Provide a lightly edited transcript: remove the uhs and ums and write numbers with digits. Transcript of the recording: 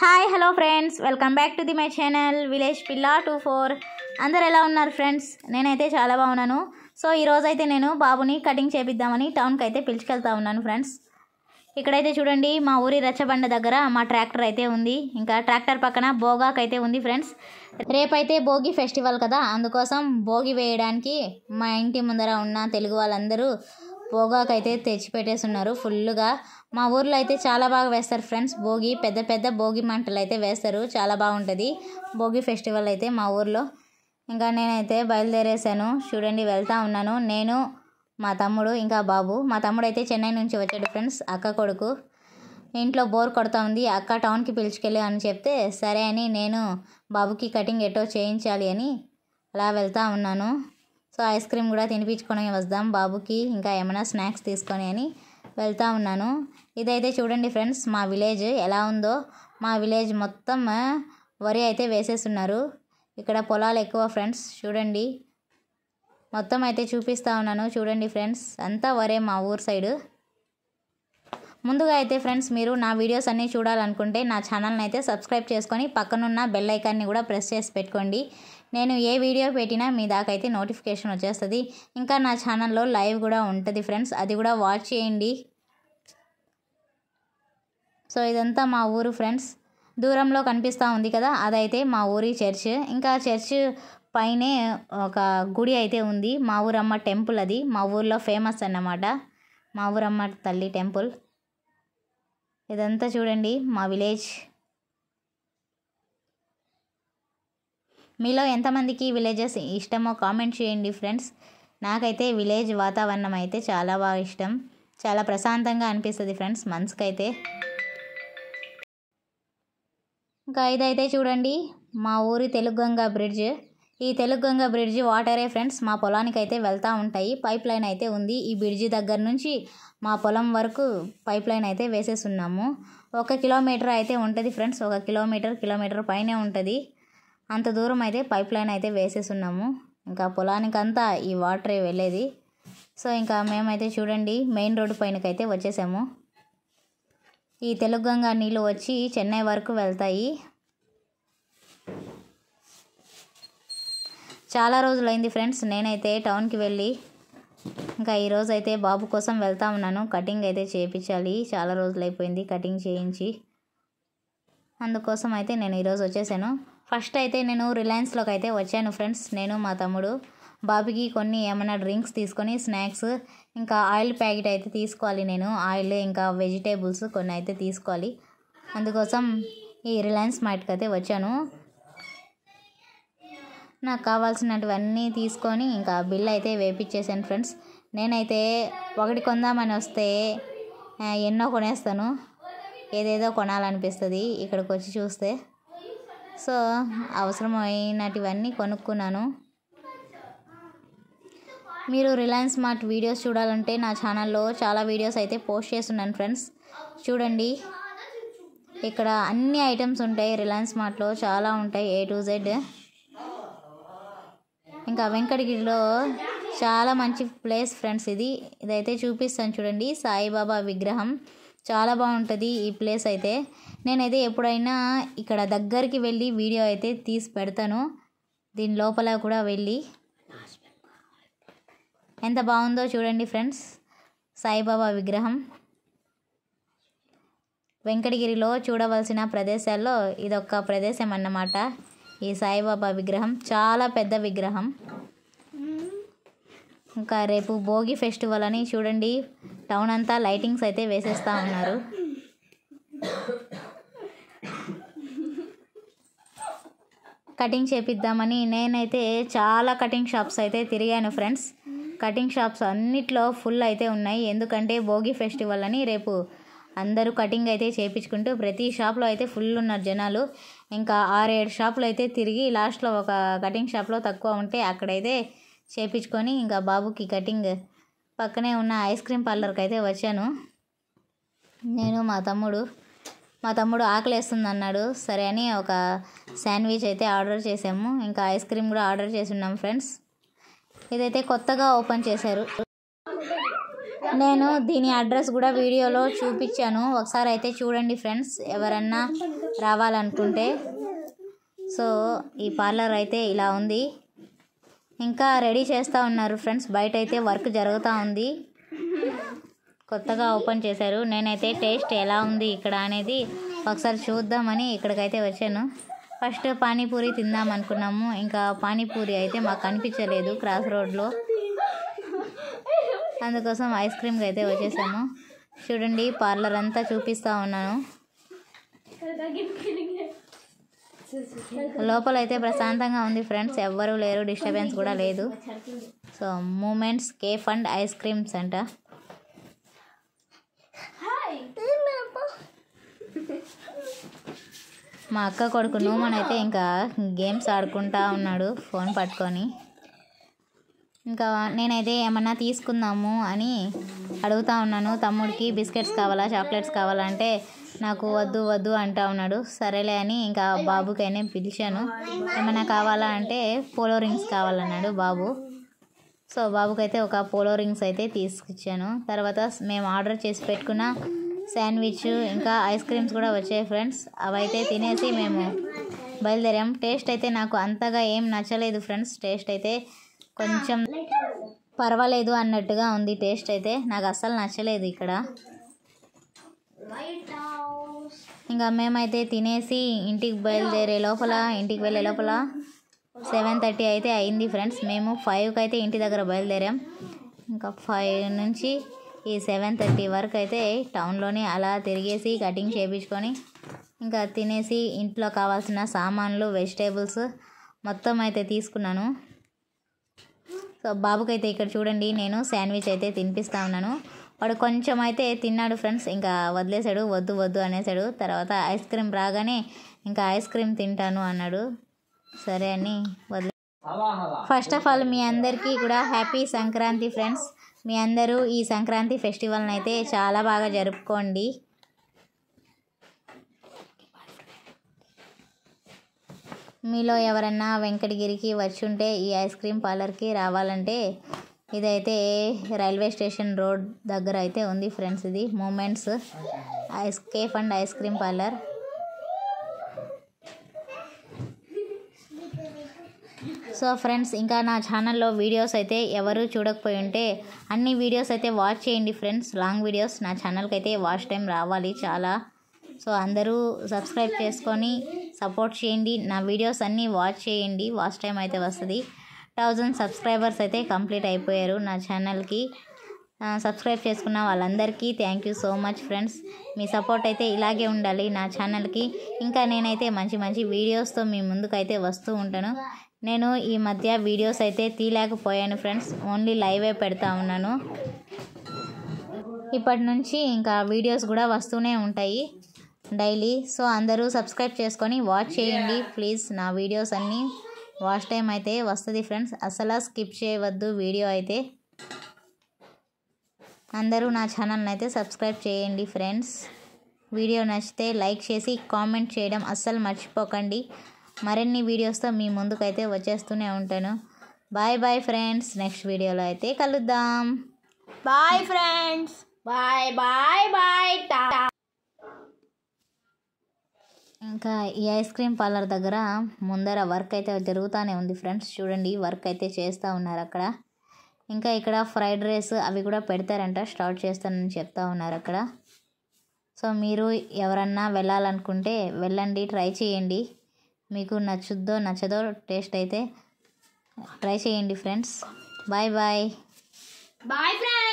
Hi hello friends, welcome back to my channel village పిల్లా 24. అందరు ఎలా ఉన్నారు ఫ్రెండ్స్? నేనైతే చాలా బాగున్నాను. సో ఈరోజు అయితే నేను బాబుని కటింగ్ చేపిద్దామని టౌన్కి అయితే పిలుచుకెళ్తా ఉన్నాను ఫ్రెండ్స్. ఇక్కడైతే చూడండి, మా ఊరి రచ్చబండ దగ్గర మా ట్రాక్టర్ అయితే ఉంది. ఇంకా ట్రాక్టర్ పక్కన బోగాకు అయితే ఉంది ఫ్రెండ్స్. రేపైతే భోగి ఫెస్టివల్ కదా, అందుకోసం భోగి వేయడానికి మా ఇంటి ముందర ఉన్న తెలుగు వాళ్ళందరూ భోగాకు అయితే తెచ్చిపెట్టేస్తున్నారు ఫుల్గా. మా ఊర్లో అయితే చాలా బాగా వేస్తారు ఫ్రెండ్స్ భోగి. పెద్ద పెద్ద భోగి మంటలు అయితే వేస్తారు, చాలా బాగుంటుంది భోగి ఫెస్టివల్ అయితే మా ఊర్లో. ఇంకా నేనైతే బయలుదేరేసాను చూడండి, వెళ్తా ఉన్నాను. నేను, మా తమ్ముడు, ఇంకా బాబు. మా తమ్ముడు అయితే చెన్నై నుంచి వచ్చాడు ఫ్రెండ్స్, అక్క కొడుకు. ఇంట్లో బోర్ కొడతా ఉంది, అక్క టౌన్కి పిలుచుకెళ్ళి అని చెప్తే సరే అని నేను బాబుకి కటింగ్ ఎటో చేయించాలి అని అలా వెళ్తా ఉన్నాను. సో ఐస్ క్రీమ్ కూడా తినిపించుకొని వద్దాం బాబుకి, ఇంకా ఏమైనా స్నాక్స్ తీసుకొని అని వెళ్తా ఉన్నాను. ఇదైతే చూడండి ఫ్రెండ్స్, మా విలేజ్ ఎలా ఉందో. మా విలేజ్ మొత్తం వరి అయితే వేసేస్తున్నారు. ఇక్కడ పొలాలు ఎక్కువ ఫ్రెండ్స్, చూడండి మొత్తం అయితే చూపిస్తూ ఉన్నాను. చూడండి ఫ్రెండ్స్, అంతా వరే మా ఊరు సైడు. ముందుగా అయితే ఫ్రెండ్స్, మీరు నా వీడియోస్ అన్నీ చూడాలనుకుంటే నా ఛానల్ని అయితే సబ్స్క్రైబ్ చేసుకొని పక్కనున్న బెల్ ఐకాన్ని కూడా ప్రెస్ చేసి పెట్టుకోండి. నేను ఏ వీడియో పెట్టినా మీ దాకైతే నోటిఫికేషన్ వచ్చేస్తుంది. ఇంకా నా ఛానల్లో లైవ్ కూడా ఉంటుంది ఫ్రెండ్స్, అది కూడా వాచ్ చేయండి. సో ఇదంతా మా ఊరు ఫ్రెండ్స్. దూరంలో కనిపిస్తూ ఉంది కదా, అదైతే మా ఊరి చర్చ్. ఇంకా చర్చ్ పైనే ఒక గుడి అయితే ఉంది, మా ఊరమ్మ టెంపుల్. అది మా ఊర్లో ఫేమస్ అన్నమాట, మా ఊరమ్మ తల్లి టెంపుల్. ఇదంతా చూడండి మా విలేజ్. మీలో ఎంతమందికి విలేజెస్ ఇష్టమో కామెంట్ చేయండి ఫ్రెండ్స్. నాకైతే విలేజ్ వాతావరణం అయితే చాలా బాగా ఇష్టం, చాలా ప్రశాంతంగా అనిపిస్తుంది ఫ్రెండ్స్ మనసుకైతే. ఇంకా ఇదైతే చూడండి మా ఊరి తెలుగుగంగ బ్రిడ్జ్. ఈ తెలుగుగంగ బ్రిడ్జ్ వాటరే ఫ్రెండ్స్ మా పొలానికి అయితే వెళ్తూ ఉంటాయి. పైప్ లైన్ అయితే ఉంది, ఈ బ్రిడ్జి దగ్గర నుంచి మా పొలం వరకు పైప్ లైన్ అయితే వేసేస్తున్నాము. 1 కిలోమీటర్ అయితే ఉంటుంది ఫ్రెండ్స్, 1 కిలోమీటర్ పైనే ఉంటుంది. అంత దూరం అయితే పైప్ లైన్ అయితే వేసేస్తున్నాము. ఇంకా పొలానికంతా ఈ వాటరే వెళ్ళేది. సో ఇంకా మేమైతే చూడండి మెయిన్ రోడ్డు పైనకైతే వచ్చేసాము. ఈ తెలుగుగంగ నీళ్ళు వచ్చి చెన్నై వరకు వెళ్తాయి. చాలా రోజులైంది ఫ్రెండ్స్ నేనైతే టౌన్కి వెళ్ళి. ఇంకా ఈరోజు అయితే బాబు కోసం వెళ్తా ఉన్నాను, కటింగ్ అయితే చేయించాలి. చాలా రోజులు అయిపోయింది కటింగ్ చేయించి, అందుకోసం అయితే నేను ఈరోజు వచ్చేసాను. ఫస్ట్ అయితే నేను రిలయన్స్లోకి అయితే వచ్చాను ఫ్రెండ్స్. నేను, మా తమ్ముడు. బాబుకి కొన్ని ఏమైనా డ్రింక్స్ తీసుకొని స్నాక్స్, ఇంకా ఆయిల్ ప్యాకెట్ అయితే తీసుకోవాలి. నేను ఆయిల్ ఇంకా వెజిటేబుల్స్ కొన్ని అయితే తీసుకోవాలి, అందుకోసం ఈ రిలయన్స్ మార్ట్కి అయితే వచ్చాను. నాకు కావాల్సినటువన్నీ తీసుకొని ఇంకా బిల్ అయితే వేపించేసాను ఫ్రెండ్స్. నేనైతే ఒకటి కొందామని వస్తే ఎన్నో కొనేస్తాను, ఏదేదో కొనాలనిపిస్తుంది ఇక్కడికి వచ్చి చూస్తే. సో అవసరమైనటువన్నీ కొనుక్కున్నాను. మీరు రిలయన్స్ మార్ట్ వీడియోస్ చూడాలంటే నా ఛానల్లో చాలా వీడియోస్ అయితే పోస్ట్ చేస్తున్నాను ఫ్రెండ్స్. చూడండి ఇక్కడ అన్ని ఐటమ్స్ ఉంటాయి రిలయన్స్ మార్ట్లో, చాలా ఉంటాయి A to Z. ఇంకా వెంకటగిరిలో చాలా మంచి ప్లేస్ ఫ్రెండ్స్ ఇదైతే చూపిస్తాను చూడండి, సాయిబాబా విగ్రహం. చాలా బాగుంటుంది ఈ ప్లేస్ అయితే. నేనైతే ఎప్పుడైనా ఇక్కడ దగ్గరికి వెళ్ళి వీడియో అయితే తీసి పెడతాను, దీని లోపల కూడా వెళ్ళి. ఎంత బాగుందో చూడండి ఫ్రెండ్స్ సాయిబాబా విగ్రహం. వెంకటగిరిలో చూడవలసిన ప్రదేశాల్లో ఇదొక ప్రదేశం అన్నమాట. ఈ సాయిబాబా విగ్రహం చాలా పెద్ద విగ్రహం. ఇంకా రేపు భోగి ఫెస్టివల్ అని చూడండి టౌన్ అంతా లైటింగ్స్ అయితే వేసేస్తూ ఉన్నారు. కటింగ్ చేపిద్దామని నేనైతే చాలా కటింగ్ షాప్స్ అయితే తిరిగాను ఫ్రెండ్స్. కటింగ్ షాప్స్ అన్నిట్లో ఫుల్ అయితే ఉన్నాయి, ఎందుకంటే భోగి ఫెస్టివల్ అని రేపు అందరూ కటింగ్ అయితే చేయించుకుంటూ ప్రతి షాప్లో అయితే ఫుల్ ఉన్నారు జనాలు. ఇంకా 6-7 షాపులు అయితే తిరిగి లాస్ట్లో ఒక కటింగ్ షాప్లో తక్కువ ఉంటే అక్కడైతే చేయించుకొని ఇంకా బాబుకి కటింగ్ పక్కనే ఉన్న ఐస్ క్రీమ్ పార్లర్కి అయితే వచ్చాను. నేను, మా తమ్ముడు ఆకలేస్తుంది అన్నాడు, సరే అని ఒక శాండ్విచ్ అయితే ఆర్డర్ చేసాము. ఇంకా ఐస్ క్రీమ్ కూడా ఆర్డర్ చేసి ఉన్నాం ఫ్రెండ్స్. ఇదైతే కొత్తగా ఓపెన్ చేశారు. నేను దీని అడ్రస్ కూడా వీడియోలో చూపించాను, ఒకసారి అయితే చూడండి ఫ్రెండ్స్ ఎవరన్నా రావాలనుకుంటే. సో ఈ పార్లర్ అయితే ఇలా ఉంది, ఇంకా రెడీ చేస్తూ ఉన్నారు ఫ్రెండ్స్. బయట అయితే వర్క్ జరుగుతూ ఉంది, కొత్తగా ఓపెన్ చేశారు. నేనైతే టేస్ట్ ఎలా ఉంది ఇక్కడ అనేది ఒకసారి చూద్దామని ఇక్కడికైతే వచ్చాను. ఫస్ట్ పానీపూరి తిందాం అనుకున్నాము, ఇంకా పానీపూరి అయితే మాకు కనిపించలేదు క్రాస్ రోడ్లో, అందుకోసం ఐస్ క్రీమ్కి అయితే వచ్చేసాము. చూడండి పార్లర్ అంతా చూపిస్తూ ఉన్నాను. లోపల అయితే ప్రశాంతంగా ఉంది ఫ్రెండ్స్, ఎవ్వరూ లేరు, డిస్టర్బెన్స్ కూడా లేదు. So Moments Cafe and ice creams అంట. మా అక్క కొడుకు నూమన్ అయితే ఇంకా గేమ్స్ ఆడుకుంటా ఉన్నాడు ఫోన్ పట్టుకొని. ఇంకా నేనైతే ఏమన్నా తీసుకుందాము అని అడుగుతా ఉన్నాను తమ్ముడికి, బిస్కెట్స్ కావాలా చాక్లెట్స్ కావాలా అంటే నాకు వద్దు వద్దు అంటా ఉన్నాడు. సరేలే అని ఇంకా బాబుకైనా పిలిచాను, ఏమైనా కావాలా అంటే పోలో రింగ్స్ కావాలన్నాడు బాబు. సో బాబుకైతే ఒక పోలో రింగ్స్ అయితే తీసుకొచ్చాను. తర్వాత మేము ఆర్డర్ చేసి పెట్టుకున్న శాండ్విచ్ ఇంకా ఐస్ క్రీమ్స్ కూడా వచ్చాయి ఫ్రెండ్స్. అవైతే తినేసి మేము బయలుదేరాం. టేస్ట్ అయితే నాకు అంతగా ఏం నచ్చలేదు ఫ్రెండ్స్, టేస్ట్ అయితే కొంచెం పర్వాలేదు అన్నట్టుగా ఉంది. టేస్ట్ అయితే నాకు అస్సలు నచ్చలేదు ఇక్కడ. ఇంకా మేమైతే తినేసి ఇంటికి బయలుదేరే లోపల, ఇంటికి వెళ్ళే లోపల 7:30 అయితే అయింది ఫ్రెండ్స్. మేము 5కి అయితే ఇంటి దగ్గర బయలుదేరాం. ఇంకా 5 నుంచి ఈ 7:30 వరకు అయితే టౌన్లోనే అలా తిరిగేసి కటింగ్ చేయించుకొని ఇంకా తినేసి ఇంట్లో కావాల్సిన సామాన్లు, వెజిటేబుల్స్ మొత్తం అయితే తీసుకున్నాను. సో బాబుకైతే ఇక్కడ చూడండి నేను శాండ్విచ్ అయితే తినిపిస్తూ ఉన్నాను. వాడు కొంచెం అయితే తిన్నాడు ఫ్రెండ్స్, ఇంకా వదిలేశాడు, వద్దు వద్దు అనేసాడు. తర్వాత ఐస్ క్రీమ్ రాగానే ఇంకా ఐస్ క్రీమ్ తింటాను అన్నాడు. సరే అని వదిలే. ఫస్ట్ ఆఫ్ ఆల్ మీ అందరికీ కూడా హ్యాపీ సంక్రాంతి ఫ్రెండ్స్. మీ అందరూ ఈ సంక్రాంతి ఫెస్టివల్ని అయితే చాలా బాగా జరుపుకోండి. మీలో ఎవరన్నా వెంకటగిరికి వచ్చి ఉంటే ఈ ఐస్ క్రీమ్ పార్లర్కి రావాలంటే ఇదైతే రైల్వే స్టేషన్ రోడ్ దగ్గర అయితే ఉంది ఫ్రెండ్స్. ఇది Moments Cafe and ice cream parlour. So friends ఇంకా నా ఛానల్లో వీడియోస్ అయితే ఎవరు చూడకపోయి ఉంటే అన్ని వీడియోస్ అయితే వాచ్ చేయండి ఫ్రెండ్స్, లాంగ్ వీడియోస్. నా ఛానల్కి అయితే వాచ్ టైం రావాలి చాలా. సో అందరూ సబ్స్క్రైబ్ చేసుకొని సపోర్ట్ చేయండి, నా వీడియోస్ అన్నీ వాచ్ చేయండి, వాచ్ టైం అయితే వస్తుంది. 1000 సబ్స్క్రైబర్స్ అయితే కంప్లీట్ అయిపోయారు నా ఛానల్కి. సబ్స్క్రైబ్ చేసుకున్న వాళ్ళందరికీ thank you so much friends. Me support అయితే ఇలాగే ఉండాలి నా ఛానల్కి. ఇంకా నేనైతే మంచి మంచి వీడియోస్తో మీ ముందుకైతే వస్తూ ఉంటాను. నేను ఈ మధ్య వీడియోస్ అయితే తీయలేకపోయాను ఫ్రెండ్స్, ఓన్లీ లైవే పెడతా ఉన్నాను. ఇప్పటి నుంచి ఇంకా వీడియోస్ కూడా వస్తూనే ఉంటాయి డైలీ. సో అందరూ సబ్స్క్రైబ్ చేసుకొని వాచ్ చేయండి ప్లీజ్. నా వీడియోస్ అన్నీ వాచ్ టైం అయితే వస్తుంది ఫ్రెండ్స్, అసలు స్కిప్ చేయవద్దు వీడియో అయితే. అందరూ నా ఛానల్ని అయితే సబ్స్క్రైబ్ చేయండి ఫ్రెండ్స్. వీడియో నచ్చితే లైక్ చేసి కామెంట్ చేయడం అస్సలు మర్చిపోకండి. మరిన్ని వీడియోస్తో మీ ముందుకైతే వచ్చేస్తూనే ఉంటాను. బాయ్ బాయ్ ఫ్రెండ్స్, నెక్స్ట్ వీడియోలో అయితే కలుద్దాం. Bye friends, bye bye bye. ఇంకా ఈ ఐస్ క్రీమ్ పార్లర్ దగ్గర ముందర వర్క్ అయితే జరుగుతూనే ఉంది ఫ్రెండ్స్. చూడండి వర్క్ అయితే చేస్తూ ఉన్నారు అక్కడ. ఇంకా ఇక్కడ ఫ్రైడ్ రైస్ అవి కూడా పెడతారంట, స్టార్ట్ చేస్తానని చెప్తా ఉన్నారు అక్కడ. సో మీరు ఎవరన్నా వెళ్ళాలనుకుంటే వెళ్ళండి, ట్రై చేయండి. మీకు నచ్చుద్దో నచ్చదో టేస్ట్ అయితే ట్రై చేయండి friends. Bye bye. Bye friends.